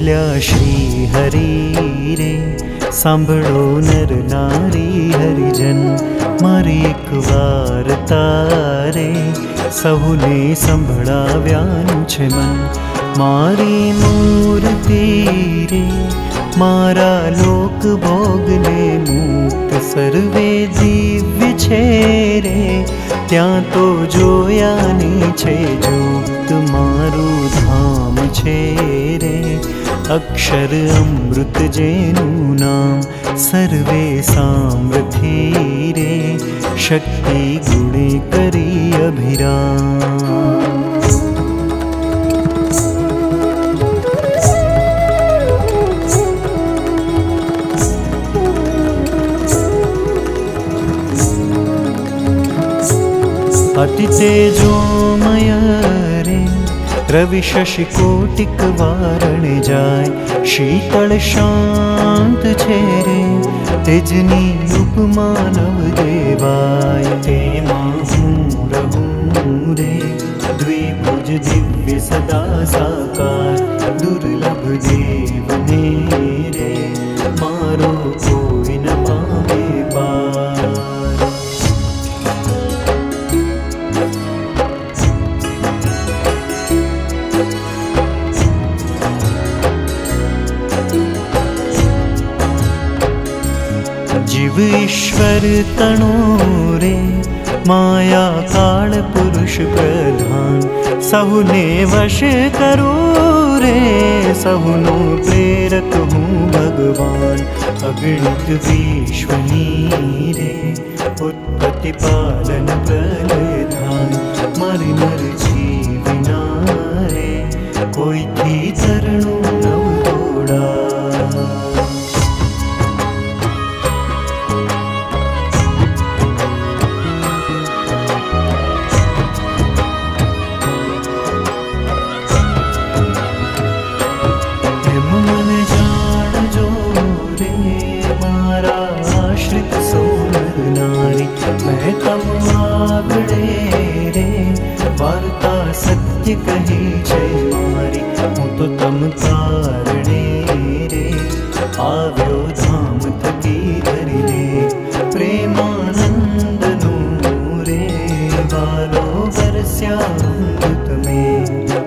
બોલ્યા શ્રી હરિ રે, સાંભળો નર નારી હરિજન, મારી એક વાર્તા રે સહુને સંભળાવ્યાનું છે મન. મારી મૂર્તિ રે મારા લોક ભોગને મુક્ત સર્વે દિવ્ય છે રે, ત્યાં તો જોયાની છે જોત મારું ધામ છે રે. અક્ષર અમૃત જેનું નામ સર્વે સામર્થ્ય રે, શક્તિ ગુણે કરી અભિરામ. अति तेजोमय रे रवि शशि कोटिक वारण जाय, शीतल शांत छे रे तेजनी उपमा नव देवाय. तेमां हूँ रहूं रे द्विभुज दिव्य सदा साकार, दुर्लभ देवने रे मारो कोई न पामे पार. जीव ईश्वर तणो रे माया काल पुरुष प्रधान, सहुने वश करो रे सहुनो प्रेरक हूँ भगवान. अगणित विश्वनी रे उत्पत्ति पालन प्रलय धान, मारी नर जीविना रे कोई थी तरणु नव तोड़ा. मैं तम आगड़े रे वार्ता सत्य कही છે મારી, હું તો તમ કારણે રે આવ્યો ધામ થકી ધરીને. પ્રેમાનંદનું રે વાલો વરસ્યા તમે,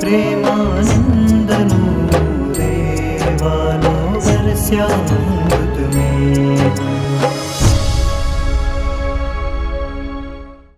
પ્રેમાનંદનું રે વાલો વરસ્યા